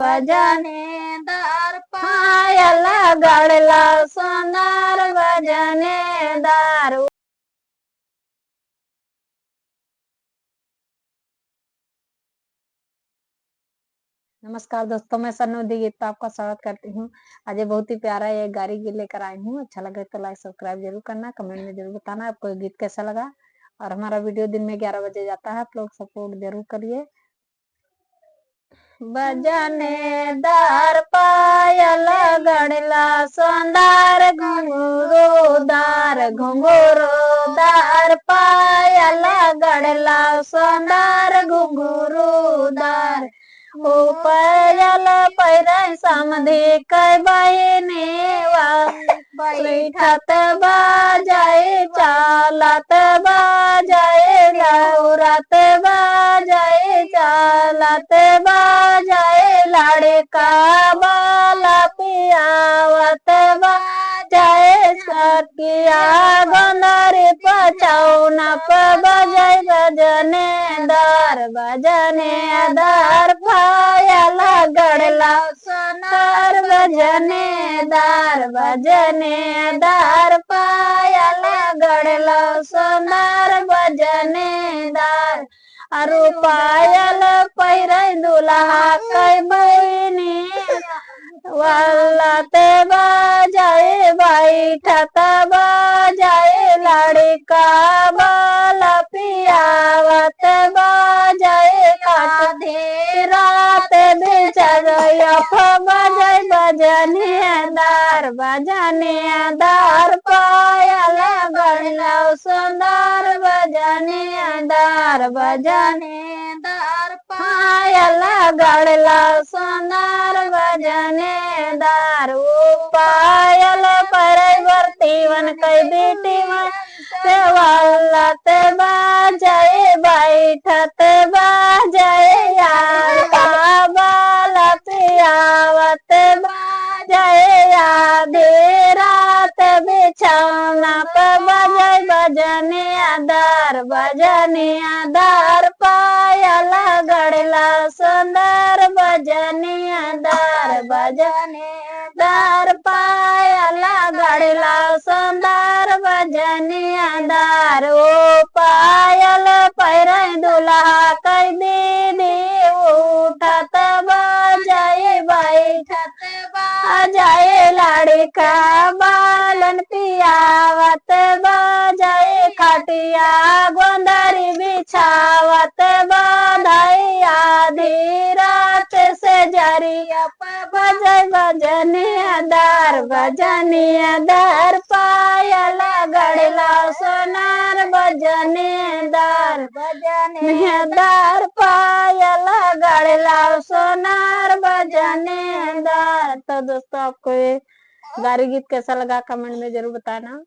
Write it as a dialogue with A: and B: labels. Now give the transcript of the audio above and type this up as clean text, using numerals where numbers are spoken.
A: भजनेदार पायल गड़ला सुंदर भजनेदार। नमस्कार दोस्तों, मैं सन्नू गीत आपका स्वागत करती हूँ। आज ये बहुत ही प्यारा ये गाड़ी लेकर आई हूँ। अच्छा लगे तो लाइक सब्सक्राइब जरूर करना, कमेंट में जरूर बताना आपको ये गीत कैसा लगा। और हमारा वीडियो दिन में 11 बजे जाता है, आप लोग सपोर्ट जरूर करिए। भजनेदार पायल गड़ला सुंदर घुंघरूदार, घुंघरूदार पायल गड़ला सुंदर घुंघरूदार। ओ पायल पैर समधि कई बहिनी बैठत बाजाए चालत बाजाए लौरत बाजाए चालत बाजाए लड़का बाला पियावत बाजाए सकिया गोंदरी पचौना बजाए भजनेदार। भजनेदार पायल गड़ला सुंदर भजनेदार। भजनेदार पायल गड़ला सुंदर भजनेदार। अरु पायल पैर दुल्हा कई बहिनी वालत बाजाए बैठत बाजाए लड़का बाला पियावत बाजाए आधी रात बिचरयफ बजाए भजनेदार। भजनेदार पायल गड़ला सुंदर भजनेदार। भजनेदार पायल गड़ला सुंदर भजनेदार। ओ पायल परिवर्तीवन कई बेटी वालत बाजाए बैठत बाजाए बाला पियावत बाजाए आधी रात बिछौना पर बजाए भजनेदार। भजनेदार पायल गड़ला सुंदर भजनेदार। भजनेदार पायल गड़ला सुंदर भजनेदार। ओ पायल पैर दुल्हा कई दीदी उठत बाजाए बैठत बाजाए लड़का बालन पियावत बाजाए खटिया गोंदरी बिछावत बाधाई आधी रात से जरिया बजाए भजनेदार। भजनेदार पायल गड़ला सुंदर भजनेदार। भजनेदार पायल गड़ला सुंदर भजनेदार। तो दोस्तों, आपको ये गारी गीत कैसा लगा कमेंट में जरूर बताना।